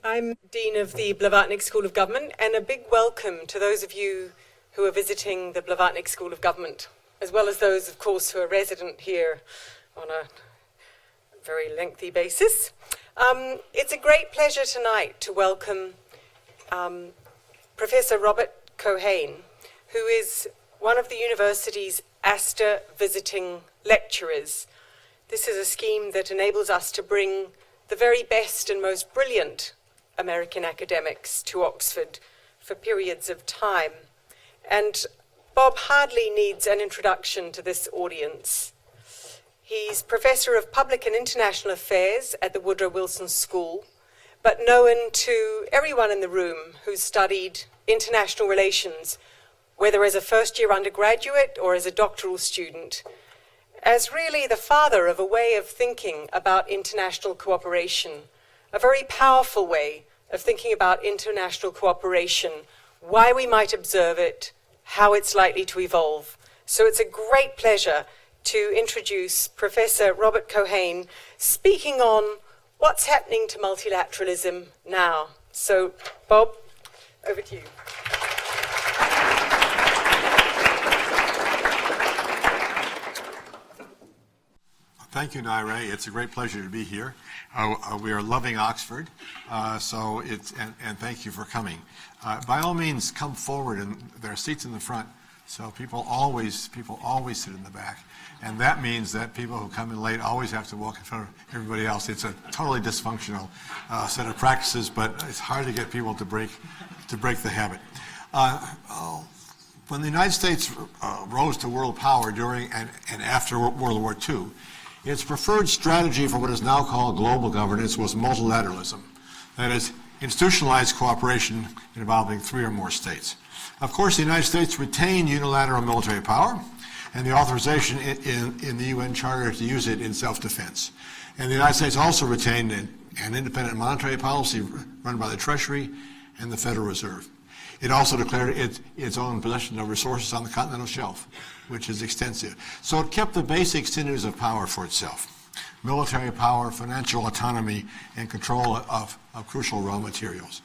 I'm Dean of the Blavatnik School of Government, and a big welcome to those of you who are visiting the Blavatnik School of Government, as well as those, of course, who are resident here on a very lengthy basis. It's a great pleasure tonight to welcome Professor Robert Keohane, who is one of the university's Astor Visiting Lecturers. This is a scheme that enables us to bring the very best and most brilliant American academics to Oxford for periods of time. And Bob hardly needs an introduction to this audience. He's Professor of Public and International Affairs at the Woodrow Wilson School, but known to everyone in the room who's studied international relations, whether as a first-year undergraduate or as a doctoral student, as really the father of a way of thinking about international cooperation, a very powerful way of thinking about international cooperation, why we might observe it, how it's likely to evolve. So it's a great pleasure to introduce Professor Robert Keohane speaking on what's happening to multilateralism now. So, Bob, over to you. Thank you, Naire. It's a great pleasure to be here. We are loving Oxford, and thank you for coming. By all means, come forward, and there are seats in the front, so people always sit in the back, and that means that people who come in late always have to walk in front of everybody else. It's a totally dysfunctional set of practices, but it's hard to get people to break the habit. When the United States rose to world power during and after World War II, its preferred strategy for what is now called global governance was multilateralism, that is, institutionalized cooperation involving 3 or more states. Of course, the United States retained unilateral military power and the authorization in the UN Charter to use it in self-defense. And the United States also retained an independent monetary policy run by the Treasury and the Federal Reserve. It also declared its own possession of resources on the continental shelf, which is extensive. So it kept the basic sinews of power for itself: military power, financial autonomy, and control of crucial raw materials.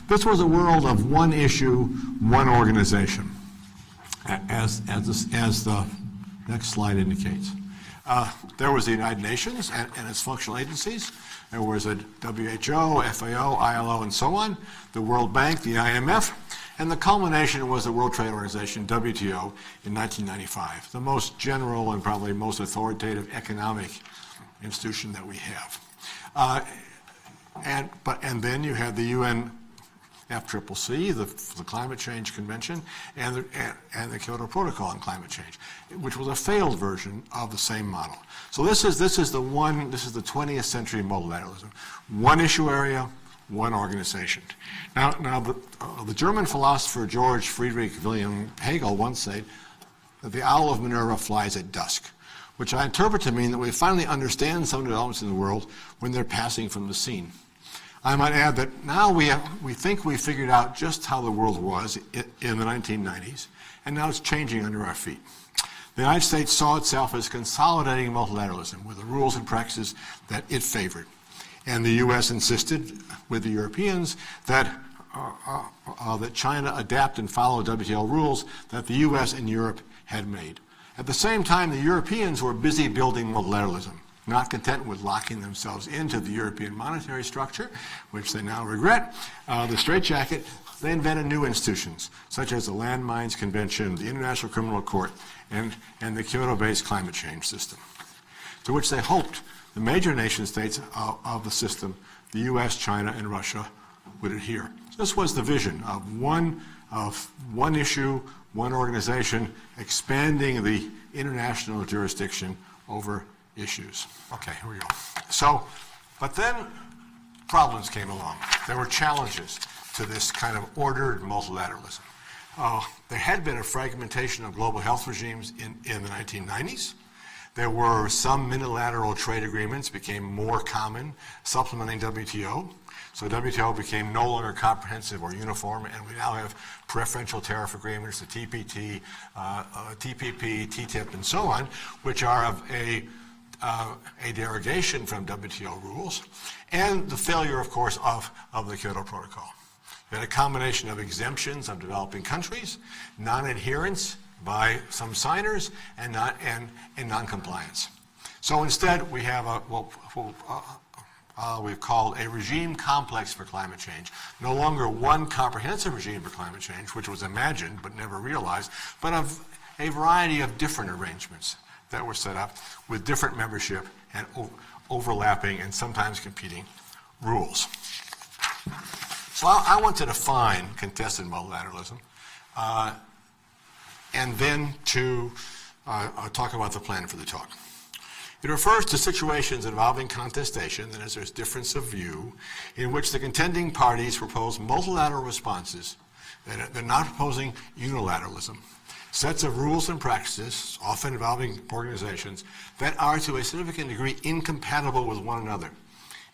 This was a world of one issue, one organization, as the next slide indicates. There was the United Nations and its functional agencies. There was a WHO, FAO, ILO, and so on, the World Bank, the IMF, and the culmination was the World Trade Organization, WTO, in 1995, the most general and probably most authoritative economic institution that we have. And then you had the UN FCCC, the Climate Change Convention, and the Kyoto Protocol on climate change, which was a failed version of the same model. So this is the 20th century multilateralism: one issue area, one organization. Now the German philosopher George Friedrich Wilhelm Hegel once said that the owl of Minerva flies at dusk, which I interpret to mean that we finally understand some developments in the world when they're passing from the scene. I might add that now we think we figured out just how the world was in the 1990s, and now it's changing under our feet. The United States saw itself as consolidating multilateralism with the rules and practices that it favored. And the U.S. insisted with the Europeans that China adapt and follow WTO rules that the U.S. and Europe had made. At the same time, the Europeans were busy building multilateralism, not content with locking themselves into the European monetary structure, which they now regret, the straitjacket. They invented new institutions, such as the Landmines Convention, the International Criminal Court, and the Kyoto-based climate change system, to which they hoped the major nation states of the system, the US, China, and Russia, would adhere. This was the vision of one issue, one organization, expanding the international jurisdiction over issues. Okay, here we go. So, but then problems came along. There were challenges to this kind of ordered multilateralism. There had been a fragmentation of global health regimes in the 1990s. There were some unilateral trade agreements became more common, supplementing WTO. So WTO became no longer comprehensive or uniform, and we now have preferential tariff agreements, the TPP, TTIP, and so on, which are of a a derogation from WTO rules, and the failure, of course, of the Kyoto Protocol. You had a combination of exemptions of developing countries, non-adherence by some signers, and non-compliance. So instead, we have we've called a regime complex for climate change. No longer one comprehensive regime for climate change, which was imagined but never realized, but a variety of different arrangements that were set up with different membership and overlapping and sometimes competing rules. So I want to define contested multilateralism and then to talk about the plan for the talk. It refers to situations involving contestation, that is, there's difference of view, in which the contending parties propose multilateral responses. They're not proposing unilateralism. Sets of rules and practices, often involving organizations, that are to a significant degree incompatible with one another,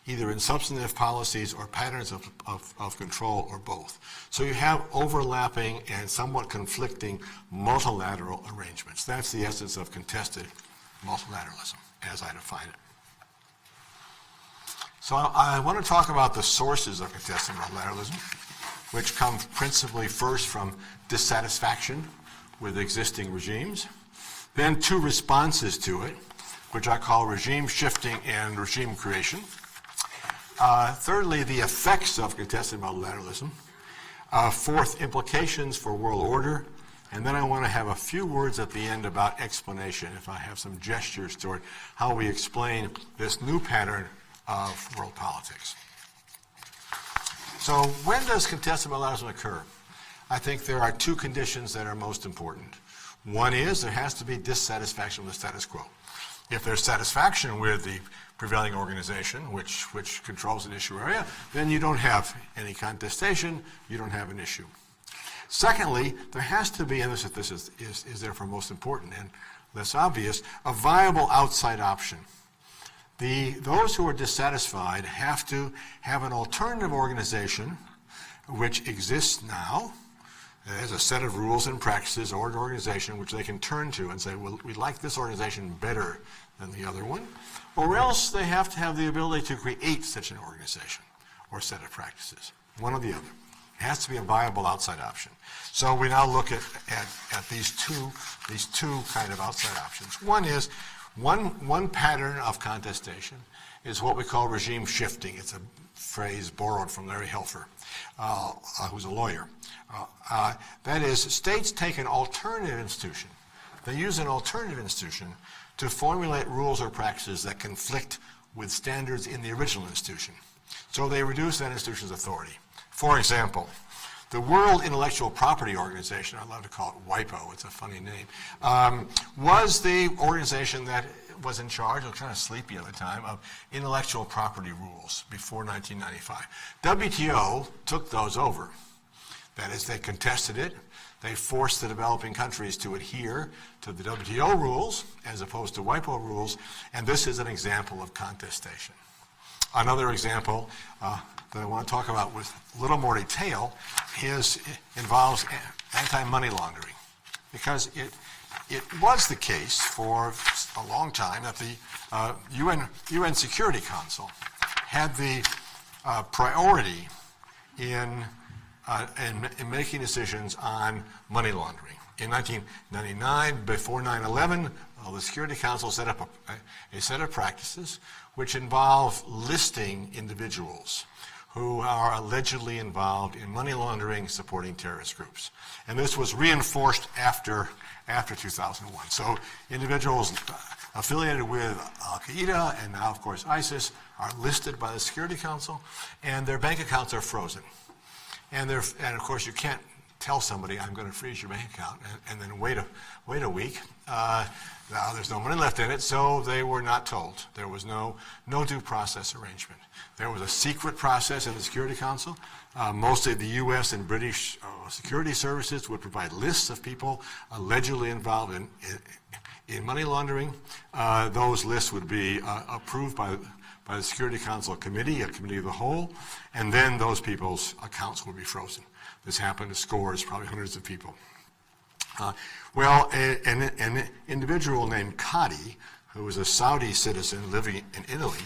either in substantive policies or patterns of control or both. So you have overlapping and somewhat conflicting multilateral arrangements. That's the essence of contested multilateralism, as I define it. So I want to talk about the sources of contested multilateralism, which come principally first from dissatisfaction with existing regimes, then two responses to it, which I call regime shifting and regime creation. Thirdly, the effects of contested multilateralism. Fourth, implications for world order. And then I want to have a few words at the end about explanation, if I have some gestures toward how we explain this new pattern of world politics. So when does contested multilateralism occur? I think there are two conditions that are most important. One is there has to be dissatisfaction with the status quo. If there's satisfaction with the prevailing organization, which controls an issue area, then you don't have any contestation, you don't have an issue. Secondly, there has to be, and this is therefore most important and less obvious, a viable outside option. Those who are dissatisfied have to have an alternative organization which exists now. There's a set of rules and practices or an organization which they can turn to and say, well, we like this organization better than the other one. Or else they have to have the ability to create such an organization or set of practices, one or the other. It has to be a viable outside option. So we now look at these two kind of outside options. One is, one pattern of contestation is what we call regime shifting. It's a phrase borrowed from Larry Helfer, who's a lawyer. That is, states take an alternative institution. They use an alternative institution to formulate rules or practices that conflict with standards in the original institution. So they reduce that institution's authority. For example, the World Intellectual Property Organization, I love to call it WIPO, it's a funny name, was the organization that was in charge, I was kind of sleepy at the time, of intellectual property rules before 1995. WTO took those over. That is, they contested it. They forced the developing countries to adhere to the WTO rules as opposed to WIPO rules, and this is an example of contestation. Another example that I want to talk about with a little more detail involves anti-money laundering, because it was the case for a long time that the UN Security Council had the priority in making decisions on money laundering. In 1999, before 9/11, the Security Council set up a set of practices which involve listing individuals who are allegedly involved in money laundering supporting terrorist groups. And this was reinforced after 2001. So individuals affiliated with Al-Qaeda and now, of course, ISIS are listed by the Security Council, and their bank accounts are frozen. And of course, you can't tell somebody, I'm going to freeze your bank account, and then wait a week. Now there's no money left in it, so they were not told. There was no due process arrangement. There was a secret process in the Security Council. Mostly the U.S. and British security services would provide lists of people allegedly involved in money laundering. Those lists would be approved by the Security Council committee, a committee of the whole, and then those people's accounts would be frozen. This happened to scores, probably hundreds of people. An individual named Coddy, who was a Saudi citizen living in Italy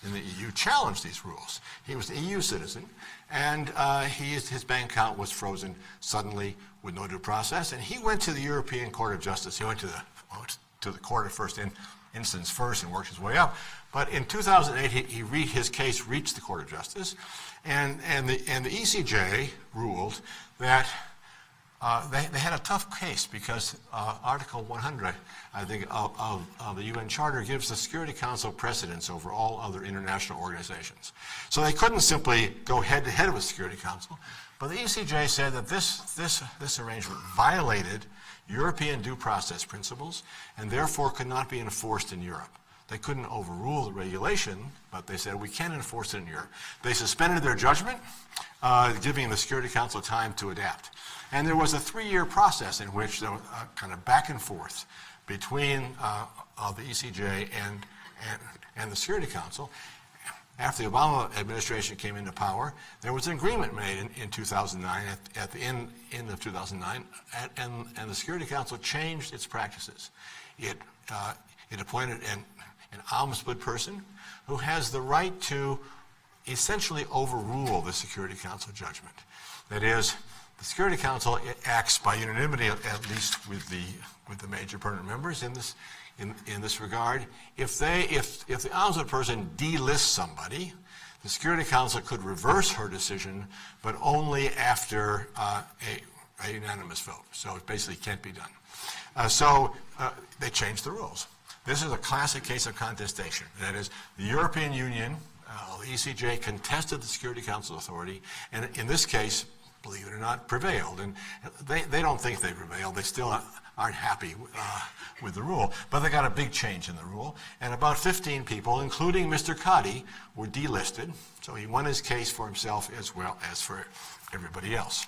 in the EU, challenged these rules. He was an EU citizen, and his bank account was frozen suddenly with no due process, and he went to the European Court of Justice. He went to the court of first instance first and worked his way up. But in 2008, his case reached the Court of Justice, and the ECJ ruled that they had a tough case because Article 100, I think, of the UN Charter gives the Security Council precedence over all other international organizations. So they couldn't simply go head-to-head with the Security Council, but the ECJ said that this arrangement violated European due process principles and therefore could not be enforced in Europe. They couldn't overrule the regulation, but they said we can enforce it in Europe. They suspended their judgment, giving the Security Council time to adapt. And there was a 3-year process in which there was a kind of back and forth between the ECJ and the Security Council. After the Obama administration came into power, there was an agreement made in 2009, at the end of 2009, and the Security Council changed its practices. It appointed an ombudsman person who has the right to essentially overrule the Security Council judgment. That is, the Security Council acts by unanimity, at least with the major permanent members in this regard. If the ombudsman person delists somebody, the Security Council could reverse her decision, but only after a unanimous vote. So it basically can't be done. So they changed the rules. This is a classic case of contestation. That is, the European Union, the ECJ, contested the Security Council authority, and in this case, believe it or not, prevailed. And they don't think they prevailed. They still aren't happy with the rule, but they got a big change in the rule, and about 15 people, including Mr. Coddy, were delisted, so he won his case for himself as well as for everybody else.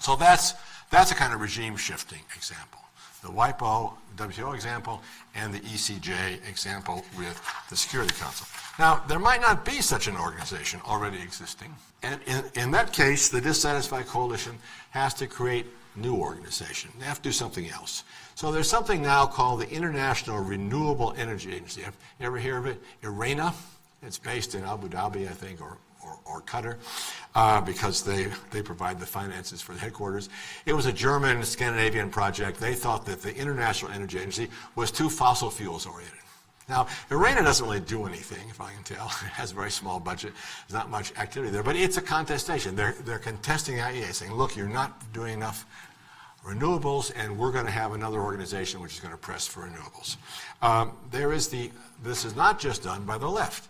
So that's a kind of regime shifting example. The WTO example and the ECJ example with the Security Council. Now, there might not be such an organization already existing, and in that case, the dissatisfied coalition has to create new organization. They have to do something else. So there's something now called the International Renewable Energy Agency. Have you ever heard of it? IRENA. It's based in Abu Dhabi, I think, or Qatar, because they provide the finances for the headquarters. It was a German Scandinavian project. They thought that the International Energy Agency was too fossil fuels oriented. Now, IRENA doesn't really do anything, if I can tell. It has a very small budget. There's not much activity there, but it's a contestation. They're contesting the IEA, saying, look, you're not doing enough renewables, and we're going to have another organization which is going to press for renewables. This is not just done by the left.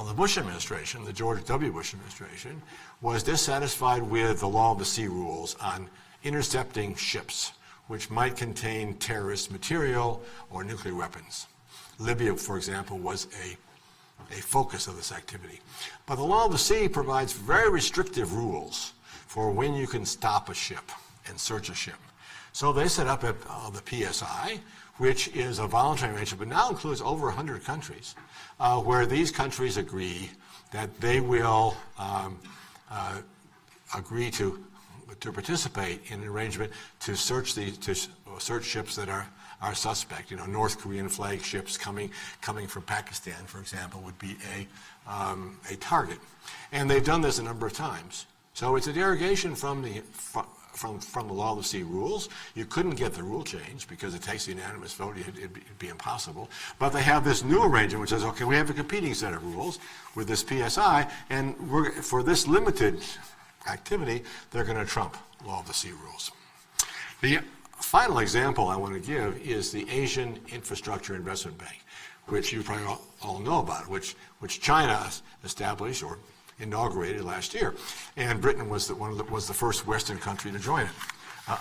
The Bush administration, the George W. Bush administration, was dissatisfied with the law of the sea rules on intercepting ships, which might contain terrorist material or nuclear weapons. Libya, for example, was a focus of this activity. But the law of the sea provides very restrictive rules for when you can stop a ship and search a ship. So they set up the PSI, which is a voluntary arrangement, but now includes over 100 countries, where these countries agree that they will agree to participate in an arrangement to search ships that are suspect. North Korean flag ships coming from Pakistan, for example, would be a target. And they've done this a number of times. So it's a derogation from the law of the sea rules. You couldn't get the rule changed because it takes a unanimous vote. It'd be impossible. But they have this new arrangement which says, okay, we have a competing set of rules with this PSI, and for this limited activity, they're going to trump law of the sea rules. The final example I want to give is the Asian Infrastructure Investment Bank, which you probably all know about, which China established or inaugurated last year, and Britain was the first Western country to join it,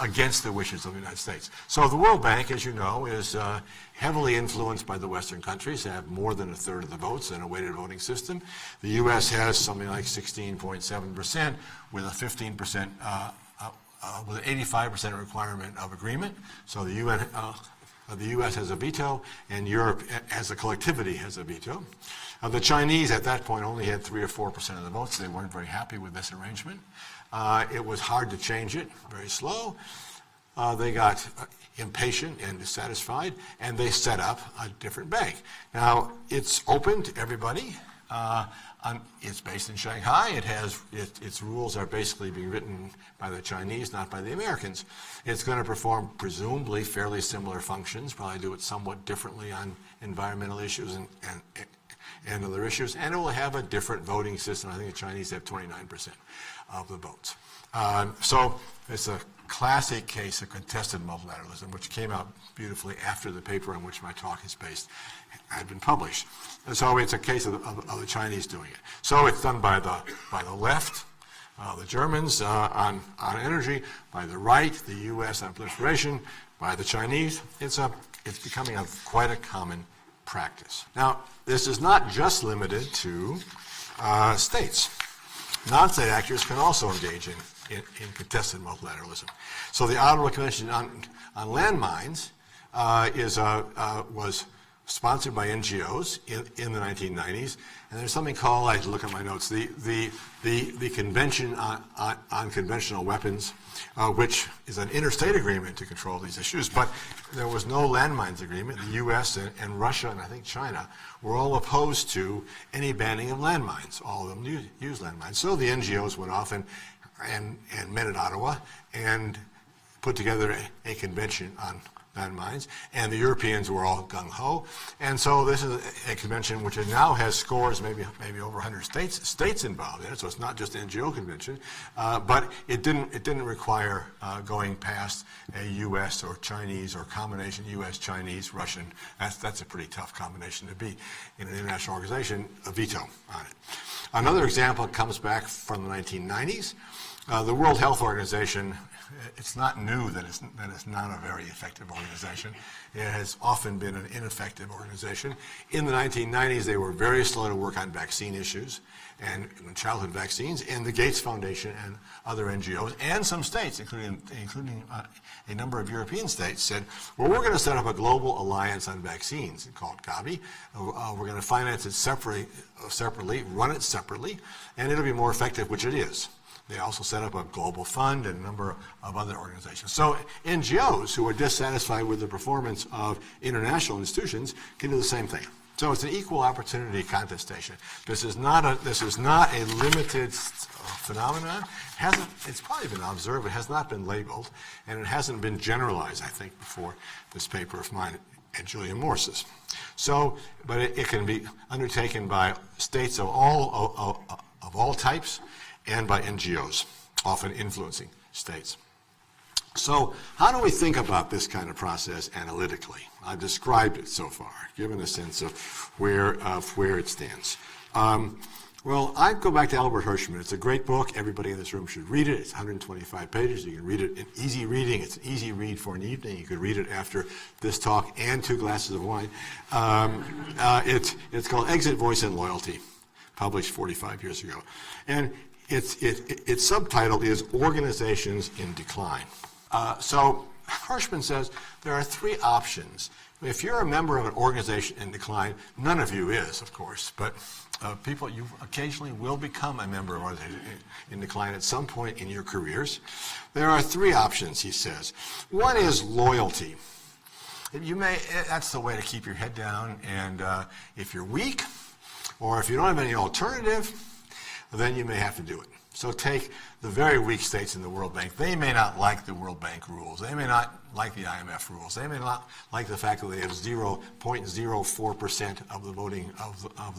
against the wishes of the United States. So the World Bank, as you know, is heavily influenced by the Western countries. They have more than a third of the votes in a weighted voting system. The U.S. has something like 16.7% with a 15%, with an 85% requirement of agreement. So the U.S. has a veto, and Europe, as a collectivity, has a veto. The Chinese, at that point, only had 3 or 4% of the votes. They weren't very happy with this arrangement. It was hard to change it, very slow. They got impatient and dissatisfied, and they set up a different bank. Now, it's open to everybody. It's based in Shanghai. Its rules are basically being written by the Chinese, not by the Americans. It's going to perform presumably fairly similar functions, probably do it somewhat differently on environmental issues and other issues, and it will have a different voting system. I think the Chinese have 29% of the votes. So it's a classic case of contested multilateralism, which came out beautifully after the paper on which my talk is based had been published. And so it's a case of the Chinese doing it. So it's done by the left, the Germans on energy, by the right, the U.S. on proliferation, by the Chinese. It's becoming quite a common practice. Now, this is not just limited to states. Non-state actors can also engage in contested multilateralism. So the Ottawa Convention on Landmines was sponsored by NGOs in the 1990s, and there's something called, I look at my notes, the Convention on Conventional Weapons, which is an interstate agreement to control these issues, but there was no landmines agreement. The U.S. and Russia and I think China were all opposed to any banning of landmines. All of them use landmines. So the NGOs went off and met at Ottawa and put together a convention on landmines, and the Europeans were all gung-ho. And so this is a convention which now has scores, maybe over 100 states involved in it. So it's not just an NGO convention, but it didn't require going past a U.S. or Chinese or combination U.S., Chinese, Russian. That's a pretty tough combination to be in an international organization. A veto on it. Another example comes back from the 1990s. The World Health Organization. It's not new that it's not a very effective organization. It has often been an ineffective organization. In the 1990s, they were very slow to work on vaccine issues and childhood vaccines, and the Gates Foundation and other NGOs and some states, including a number of European states, said, well, we're going to set up a global alliance on vaccines called Gavi. We're going to finance it separately, run it separately, and it'll be more effective, which it is. They also set up a global fund and a number of other organizations. So NGOs who are dissatisfied with the performance of international institutions can do the same thing. So it's an equal opportunity contestation. This is not a limited phenomenon. It's probably been observed. It has not been labeled, and it hasn't been generalized, I think, before this paper of mine and Julian Morse's. So, but it can be undertaken by states of all types, and by NGOs, often influencing states. So how do we think about this kind of process analytically? I've described it so far, given a sense of where it stands. Well, I go back to Albert Hirschman. It's a great book. Everybody in this room should read it. It's 125 pages. You can read it in easy reading. It's an easy read for an evening. You could read it after this talk and 2 glasses of wine. It's called Exit, Voice, and Loyalty, published 45 years ago. And its subtitle is Organizations in Decline. So Hirschman says there are 3 options. If you're a member of an organization in decline, none of you is, of course, but you occasionally will become a member of an organization in decline at some point in your careers. There are 3 options, he says. One is loyalty. That's the way to keep your head down, and if you're weak, or if you don't have any alternative, then you may have to do it. So take the very weak states in the World Bank. They may not like the World Bank rules. They may not like the IMF rules. They may not like the fact that they have 0.04% of the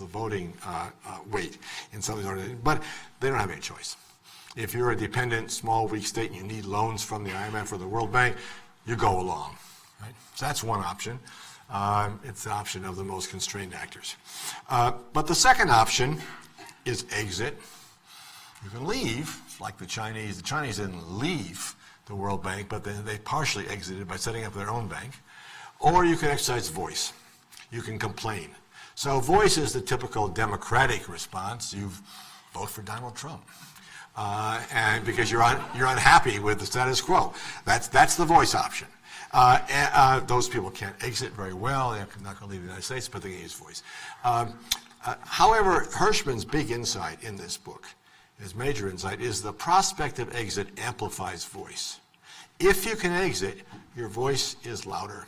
voting weight in some of these organizations. But they don't have any choice. If you're a dependent, small, weak state and you need loans from the IMF or the World Bank, you go along. Right? So that's one option. It's the option of the most constrained actors. But the second option is exit. You can leave, like the Chinese. The Chinese didn't leave the World Bank, but they partially exited by setting up their own bank. Or you can exercise voice. You can complain. So voice is the typical democratic response. You vote for Donald Trump. And because you're unhappy with the status quo. That's the voice option. Those people can't exit very well. They're not going to leave the United States, but they can use voice. However, Hirschman's big insight in this book, his major insight, is the prospect of exit amplifies voice. if you can exit, your voice is louder.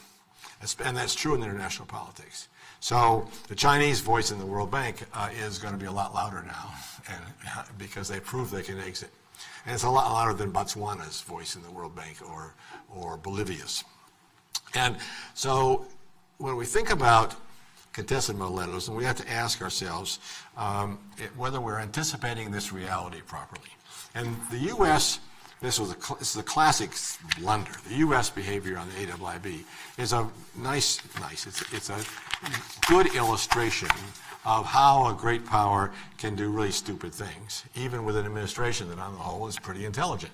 And that's true in international politics. So the Chinese voice in the World Bank is going to be a lot louder now, and because they prove they can exit. And it's a lot louder than Botswana's voice in the World Bank or Bolivia's. And so when we think about contested multilateralism, we have to ask ourselves whether we're anticipating this reality properly. And the U.S., this is a classic blunder. The U.S. behavior on the AIIB is a it's a good illustration of how a great power can do really stupid things, even with an administration that on the whole is pretty intelligent.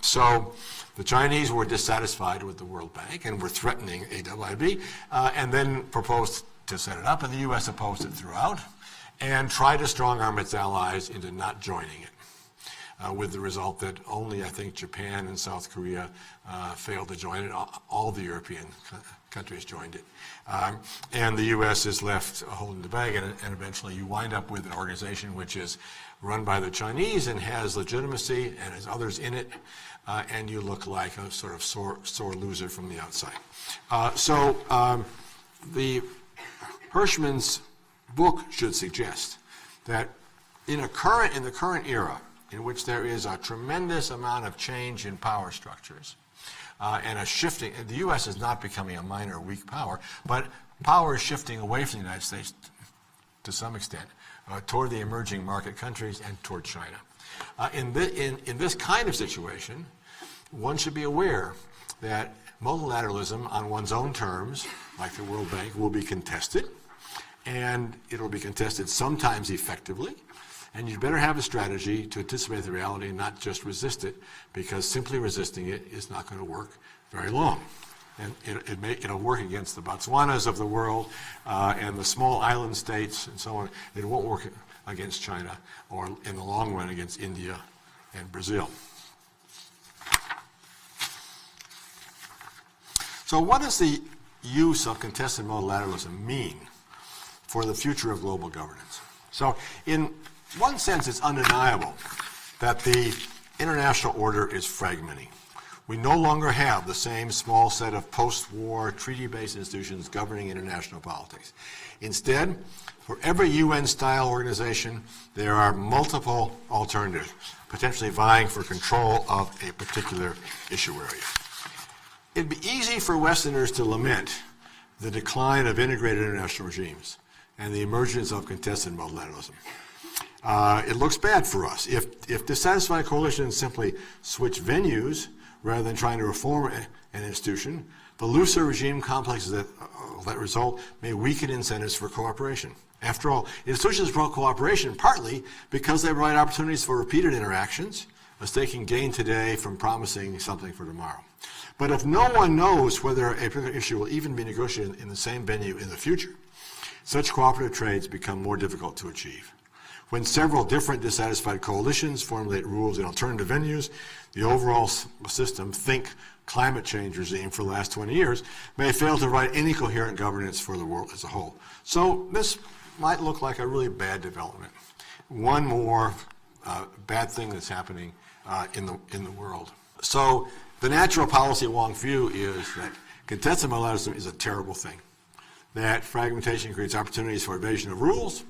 So the Chinese were dissatisfied with the World Bank and were threatening AIIB, and then proposed to set it up, and the U.S. opposed it throughout and tried to strong-arm its allies into not joining it. With the result that only, I think, Japan and South Korea failed to join it. All the European countries joined it. And the U.S. is left holding the bag, and eventually you wind up with an organization which is run by the Chinese and has legitimacy and has others in it, and you look like a sort of sore loser from the outside. So the Hirschman's book should suggest that in the current era, in which there is a tremendous amount of change in power structures and a shifting. The U.S. is not becoming a minor weak power, but power is shifting away from the United States to some extent toward the emerging market countries and toward China. In this kind of situation, one should be aware that multilateralism on one's own terms, like the World Bank, will be contested, and it will be contested sometimes effectively. And you'd better have a strategy to anticipate the reality and not just resist it, because simply resisting it is not going to work very long. And it'll work against the Botswanas of the world and the small island states and so on. It won't work against China or in the long run against India and Brazil. So what does the use of contested multilateralism mean for the future of global governance? So in one sense, it's undeniable that the international order is fragmenting. We no longer have the same small set of post-war treaty-based institutions governing international politics. Instead, for every UN-style organization, there are multiple alternatives, potentially vying for control of a particular issue area. It'd be easy for Westerners to lament the decline of integrated international regimes and the emergence of contested multilateralism. It looks bad for us. If dissatisfied coalitions simply switch venues rather than trying to reform an institution, the looser regime complexes that result may weaken incentives for cooperation. After all, institutions promote cooperation partly because they provide opportunities for repeated interactions, as they can gain today from promising something for tomorrow. But if no one knows whether a particular issue will even be negotiated in the same venue in the future, such cooperative trades become more difficult to achieve. When several different dissatisfied coalitions formulate rules in alternative venues, the overall system, think climate change regime for the last 20 years, may fail to provide any coherent governance for the world as a whole. So this might look like a really bad development. One more bad thing that's happening in the world. So the natural policy along view is that contested multilateralism is a terrible thing, that fragmentation creates opportunities for evasion of rules,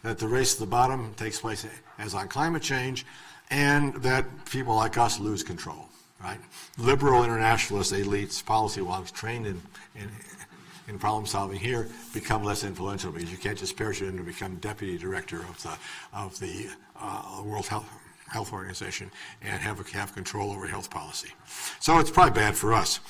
that the race to the bottom takes place as on climate change, and that people like us lose control, right? Liberal internationalist elites, policy wonks trained in problem solving here become less influential because you can't just parachute in to become deputy director of the World Health Organization and have control over health policy. So it's probably bad for us.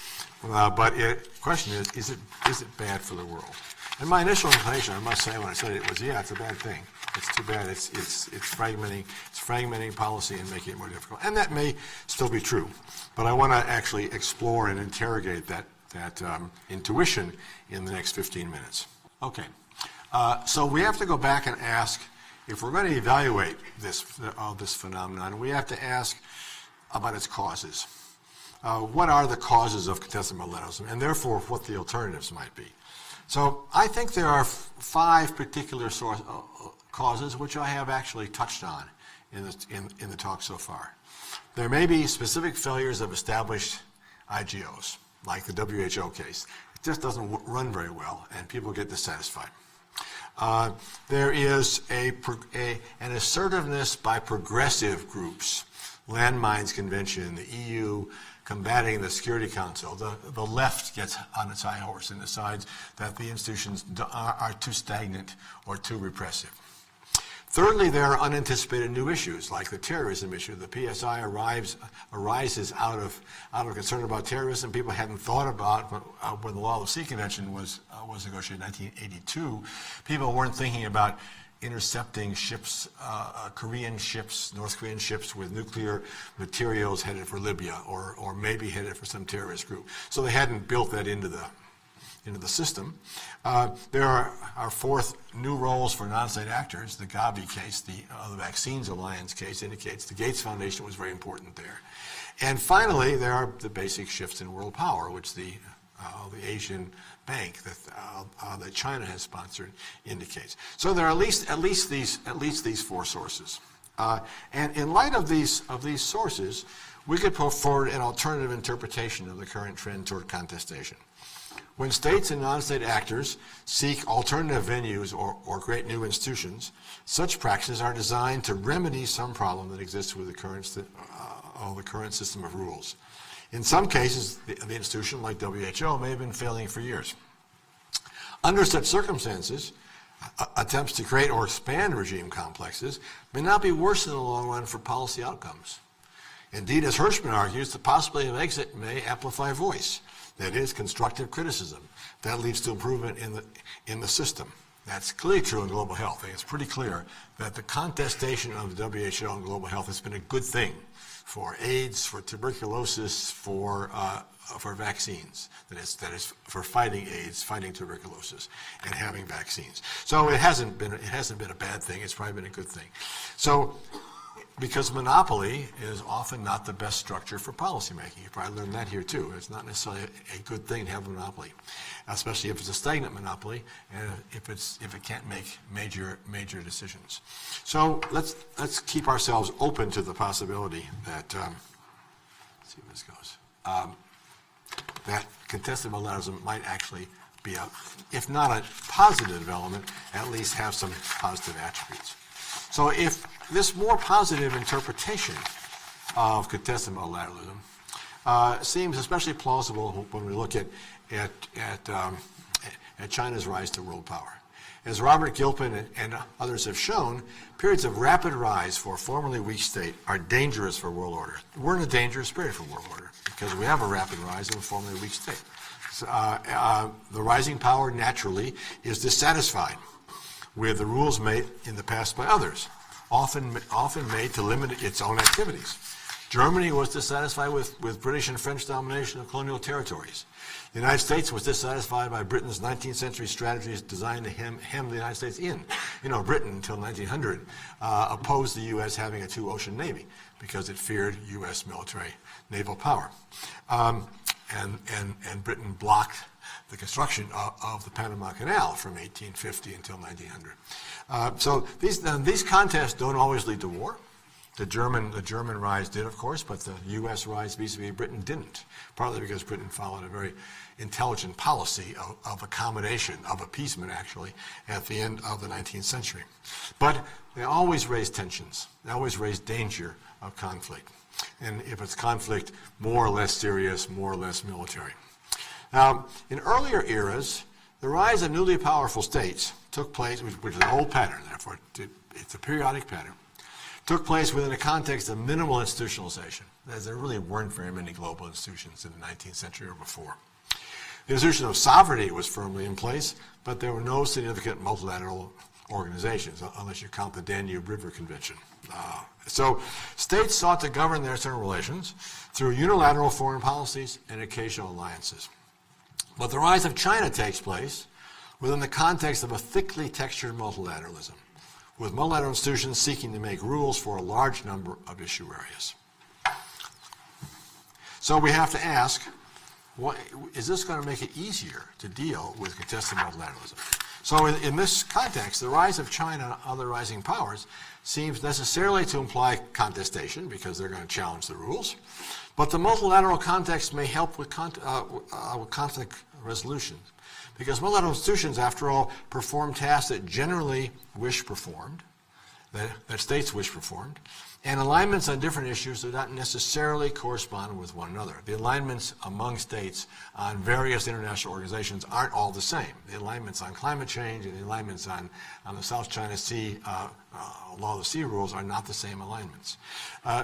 But the question is it bad for the world? And my initial inclination, I must say, when I said it was, yeah, it's a bad thing. It's too bad. It's fragmenting policy and making it more difficult. And that may still be true. But I want to actually explore and interrogate that intuition in the next 15 minutes. Okay. So we have to go back and ask, if we're going to evaluate this phenomenon, we have to ask about its causes. What are the causes of contested multilateralism, and therefore what the alternatives might be? So I think there are 5 particular causes which I have actually touched on in the talk so far. There may be specific failures of established IGOs, like the WHO case. It just doesn't run very well, and people get dissatisfied. There is an assertiveness by progressive groups, Landmines Convention, the EU, combating the Security Council. The left gets on its high horse and decides that the institutions are too stagnant or too repressive. Thirdly, there are unanticipated new issues, like the terrorism issue. The PSI arises out of concern about terrorism people hadn't thought about when the Law of the Sea Convention was negotiated in 1982. People weren't thinking about intercepting ships, Korean ships, North Korean ships with nuclear materials headed for Libya or maybe headed for some terrorist group. So they hadn't built that into the system. There are fourth new roles for non-state actors. The Gavi case, the Vaccines Alliance case, indicates the Gates Foundation was very important there. And finally, there are the basic shifts in world power, which the Asian Bank that China has sponsored indicates. So there are at least these four sources. And in light of these sources, we could put forward an alternative interpretation of the current trend toward contestation. When states and non-state actors seek alternative venues or create new institutions, such practices are designed to remedy some problem that exists with the current system of rules. In some cases, the institution, like WHO, may have been failing for years. Under such circumstances, attempts to create or expand regime complexes may not be worse in the long run for policy outcomes. Indeed, as Hirschman argues, the possibility of exit may amplify voice. That is, constructive criticism. That leads to improvement in the system. That's clearly true in global health. I think it's pretty clear that the contestation of the WHO in global health has been a good thing for AIDS, for tuberculosis, for vaccines. That is for fighting AIDS, fighting tuberculosis, and having vaccines. So it hasn't been a bad thing. It's probably been a good thing. So, because monopoly is often not the best structure for policymaking. You probably learned that here too. It's not necessarily a good thing to have a monopoly, especially if it's a stagnant monopoly and if it can't make major decisions. So let's keep ourselves open to the possibility that let's see where this goes. That contested multilateralism might actually be if not a positive development, at least have some positive attributes. So if this more positive interpretation of contested multilateralism seems especially plausible when we look at China's rise to world power. As Robert Gilpin and others have shown, periods of rapid rise for a formerly weak state are dangerous for world order. We're in a dangerous period for world order because we have a rapid rise of a formerly weak state. So, the rising power naturally is dissatisfied with the rules made in the past by others, often made to limit its own activities. Germany was dissatisfied with British and French domination of colonial territories. The United States was dissatisfied by Britain's 19th century strategies designed to hem the United States in. You know, Britain, until 1900, opposed the U.S. having a two-ocean navy because it feared U.S. military naval power. And Britain blocked the construction of the Panama Canal from 1850 until 1900. So these contests don't always lead to war. The German rise did, of course, but the U.S. rise vis-a-vis Britain didn't, partly because Britain followed a very intelligent policy of accommodation, of appeasement, actually, at the end of the 19th century. But they always raise tensions. They always raise danger of conflict. And if it's conflict, more or less serious, more or less military. Now, in earlier eras, the rise of newly powerful states took place, which is an old pattern, therefore it's a periodic pattern, took place within a context of minimal institutionalization, as there really weren't very many global institutions in the 19th century or before. The institution of sovereignty was firmly in place, but there were no significant multilateral organizations, unless you count the Danube River Convention. So states sought to govern their external relations through unilateral foreign policies and occasional alliances. But the rise of China takes place within the context of a thickly textured multilateralism, with multilateral institutions seeking to make rules for a large number of issue areas. So we have to ask, is this going to make it easier to deal with contested multilateralism? So in this context, the rise of China and other rising powers seems necessarily to imply contestation because they're going to challenge the rules. But the multilateral context may help with conflict resolution, because multilateral institutions, after all, perform tasks that generally wish performed, that states wish performed, and alignments on different issues do not necessarily correspond with one another. The alignments among states on various international organizations aren't all the same. The alignments on climate change and the alignments on the South China Sea law of the sea rules are not the same alignments.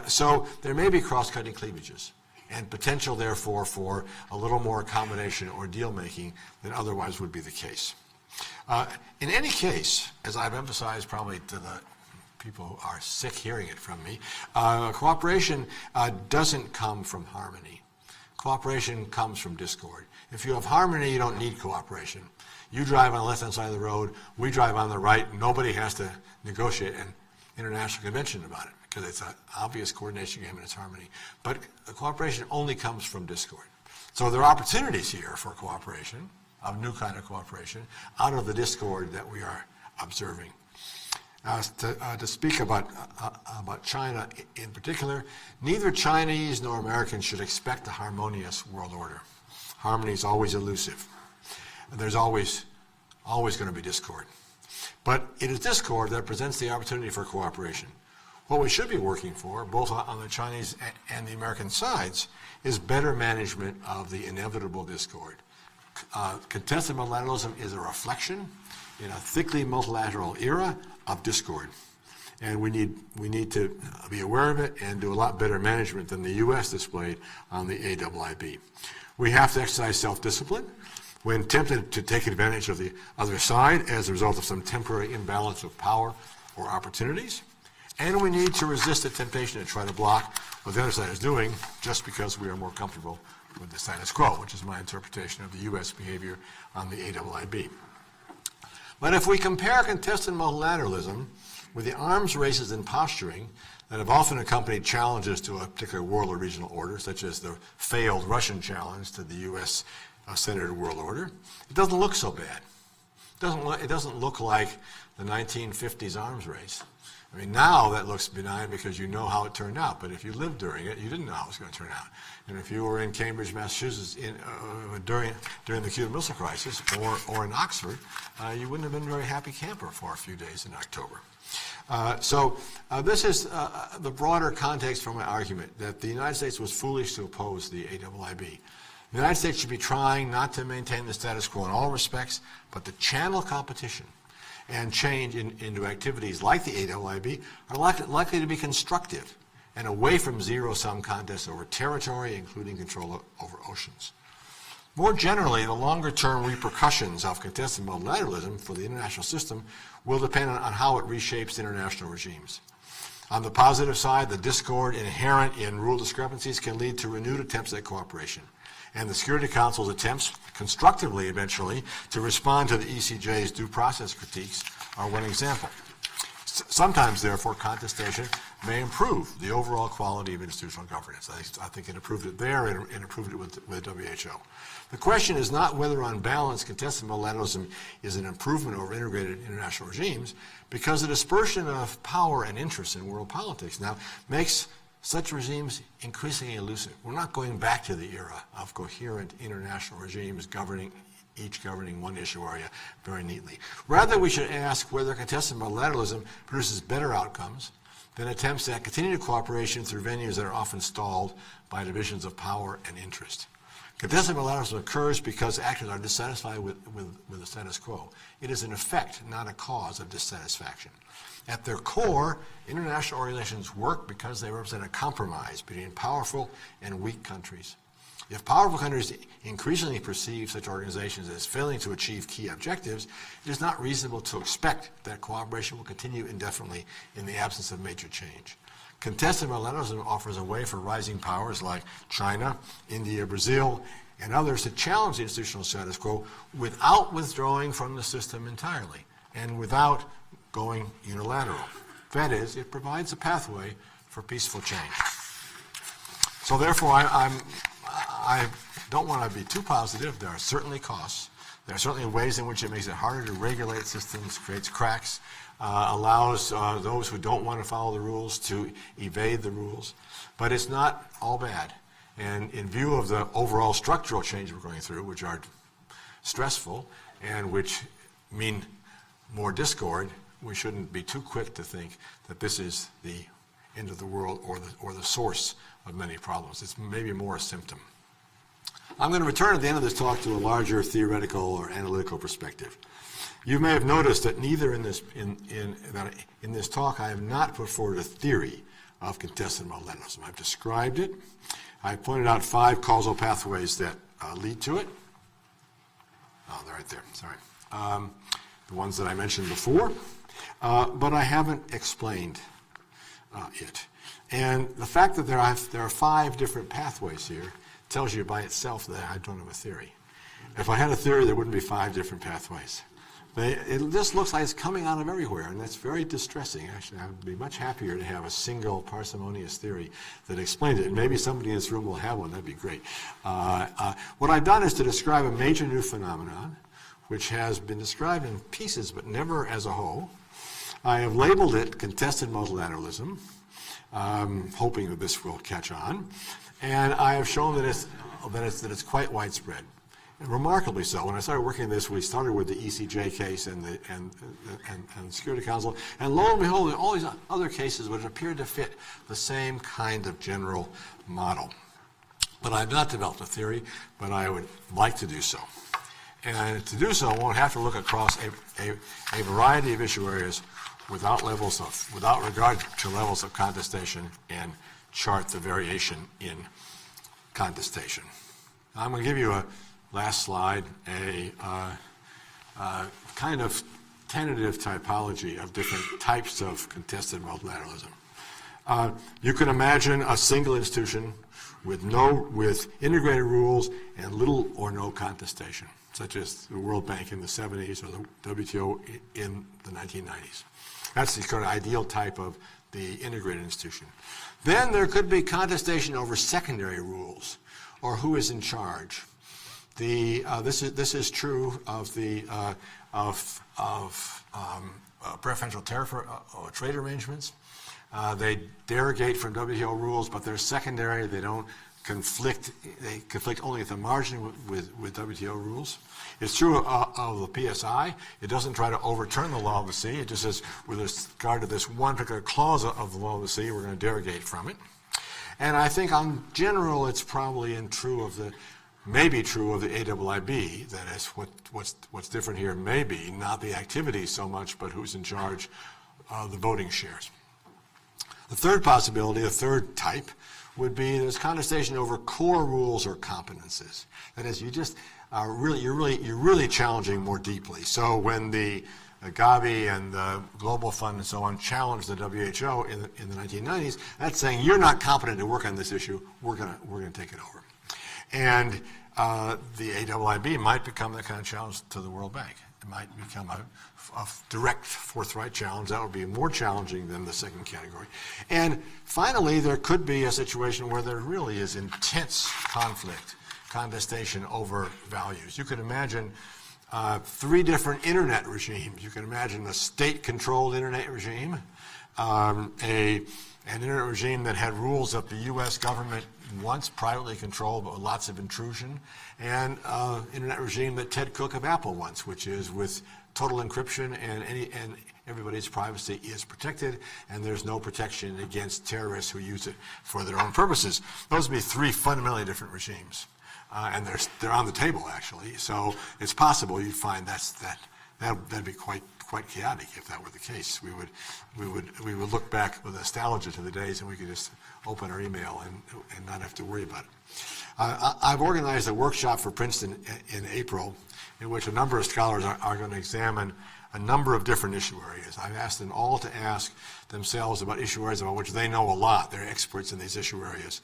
So there may be cross-cutting cleavages and potential, therefore, for a little more accommodation or deal-making than otherwise would be the case. In any case, as I've emphasized probably to the people who are sick hearing it from me, cooperation doesn't come from harmony. Cooperation comes from discord. If you have harmony, you don't need cooperation. You drive on the left-hand side of the road, we drive on the right, nobody has to negotiate an international convention about it, because it's an obvious coordination game and it's harmony. But cooperation only comes from discord. So there are opportunities here for cooperation, of new kind of cooperation, out of the discord that we are observing. To speak about China in particular, neither Chinese nor Americans should expect a harmonious world order. Harmony is always elusive. There's always going to be discord. But it is discord that presents the opportunity for cooperation. What we should be working for, both on the Chinese and the American sides, is better management of the inevitable discord. Contested multilateralism is a reflection in a thickly multilateral era of discord. And we need to be aware of it and do a lot better management than the U.S. displayed on the AIIB. We have to exercise self-discipline when tempted to take advantage of the other side as a result of some temporary imbalance of power or opportunities. And we need to resist the temptation to try to block what the other side is doing just because we are more comfortable with the status quo, which is my interpretation of the U.S. behavior on the AIIB. But if we compare contested multilateralism with the arms races and posturing that have often accompanied challenges to a particular world or regional order, such as the failed Russian challenge to the U.S.-centered world order, it doesn't look so bad. It doesn't look like the 1950s arms race. I mean, now that looks benign because you know how it turned out, but if you lived during it, you didn't know how it was going to turn out. And if you were in Cambridge, Massachusetts during the Cuban Missile Crisis or in Oxford, you wouldn't have been a very happy camper for a few days in October. So this is the broader context for my argument, that the United States was foolish to oppose the AIIB. The United States should be trying not to maintain the status quo in all respects, but to channel competition and change into activities like the AIIB are likely to be constructive and away from zero-sum contests over territory, including control over oceans. More generally, the longer-term repercussions of contested multilateralism for the international system will depend on how it reshapes international regimes. On the positive side, the discord inherent in rule discrepancies can lead to renewed attempts at cooperation, and the Security Council's attempts, constructively eventually, to respond to the ECJ's due process critiques are one example. Sometimes, therefore, contestation may improve the overall quality of institutional governance. I think it improved it there and improved it with WHO. The question is not whether, on balance, contested multilateralism is an improvement over integrated international regimes, because the dispersion of power and interest in world politics now makes such regimes increasingly elusive. We're not going back to the era of coherent international regimes each governing one issue area very neatly. Rather, we should ask whether contested multilateralism produces better outcomes than attempts at continued cooperation through venues that are often stalled by divisions of power and interest. Contested multilateralism occurs because actors are dissatisfied with the status quo. It is an effect, not a cause of dissatisfaction. At their core, international organizations work because they represent a compromise between powerful and weak countries. If powerful countries increasingly perceive such organizations as failing to achieve key objectives, it is not reasonable to expect that cooperation will continue indefinitely in the absence of major change. Contested multilateralism offers a way for rising powers like China, India, Brazil, and others to challenge the institutional status quo without withdrawing from the system entirely and without going unilateral. That is, it provides a pathway for peaceful change. So therefore, I don't want to be too positive. There are certainly costs. There are certainly ways in which it makes it harder to regulate systems, creates cracks, allows those who don't want to follow the rules to evade the rules. But it's not all bad. And in view of the overall structural change we're going through, which are stressful and which mean more discord, we shouldn't be too quick to think that this is the end of the world or the source of many problems. It's maybe more a symptom. I'm going to return at the end of this talk to a larger theoretical or analytical perspective. You may have noticed that neither in this talk I have not put forward a theory of contested multilateralism. I've described it. I pointed out 5 causal pathways that lead to it. Oh, they're right there. Sorry. The ones that I mentioned before. But I haven't explained it. And the fact that there are 5 different pathways here tells you by itself that I don't have a theory. If I had a theory, there wouldn't be 5 different pathways. It just looks like it's coming out of everywhere, and that's very distressing. Actually, I would be much happier to have a single parsimonious theory that explains it. And maybe somebody in this room will have one. That'd be great. What I've done is to describe a major new phenomenon, which has been described in pieces but never as a whole. I have labeled it contested multilateralism, hoping that this will catch on. And I have shown that it's quite widespread. And remarkably so. When I started working on this, we started with the ECJ case and the Security Council, and lo and behold, all these other cases which appeared to fit the same kind of general model. But I have not developed a theory, but I would like to do so. And to do so, I won't have to look across a variety of issue areas without regard to levels of contestation and chart the variation in contestation. I'm going to give you a last slide, a kind of tentative typology of different types of contested multilateralism. You can imagine a single institution with integrated rules and little or no contestation, such as the World Bank in the 70s or the WTO in the 1990s. That's the kind of ideal type of the integrated institution. Then there could be contestation over secondary rules or who is in charge. This is true of the preferential tariff or trade arrangements. They derogate from WTO rules, but they're secondary. They don't conflict. They conflict only at the margin with WTO rules. It's true of the PSI. It doesn't try to overturn the law of the sea. It just says, with regard to this one particular clause of the law of the sea, we're going to derogate from it. And I think, on general, it's probably maybe true of the AIIB. That is, what's different here may be not the activity so much, but who's in charge of the voting shares. The third possibility, the third type, would be there's contestation over core rules or competences. That is, you're really challenging more deeply. So when the Gavi and the Global Fund and so on challenged the WHO in the 1990s, that's saying you're not competent to work on this issue. We're gonna take it over. And the AIIB might become that kind of challenge to the World Bank. It might become a direct, forthright challenge. That would be more challenging than the second category. And finally, there could be a situation where there really is intense conflict, contestation over values. You could imagine 3 different internet regimes. You can imagine a state-controlled internet regime, an internet regime that had rules that the U.S. government once privately controlled, but with lots of intrusion, and internet regime that Ted Cook of Apple once, which is with total encryption and everybody's privacy is protected, and there's no protection against terrorists who use it for their own purposes. Those would be 3 fundamentally different regimes, and they're on the table actually. So it's possible you'd find that'd be quite chaotic if that were the case. We would look back with nostalgia to the days, and we could just open our email and not have to worry about it. I've organized a workshop for Princeton in April, in which a number of scholars are going to examine a number of different issue areas. I've asked them all to ask themselves about issue areas about which they know a lot. They're experts in these issue areas.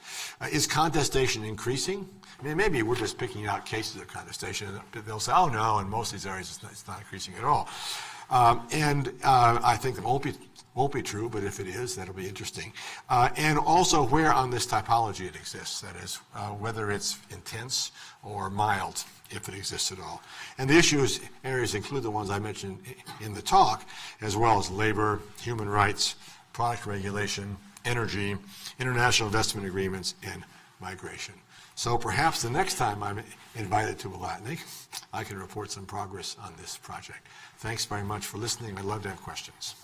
Is contestation increasing? I mean, maybe we're just picking out cases of contestation, and they'll say, oh no, in most of these areas it's not increasing at all. I think that won't be true, but if it is, that'll be interesting. And also where on this typology it exists, that is, whether it's intense or mild, if it exists at all. And the areas include the ones I mentioned in the talk, as well as labor, human rights, product regulation, energy, international investment agreements, and migration. So perhaps the next time I'm invited to Blavatnik, I can report some progress on this project. Thanks very much for listening. I'd love to have questions.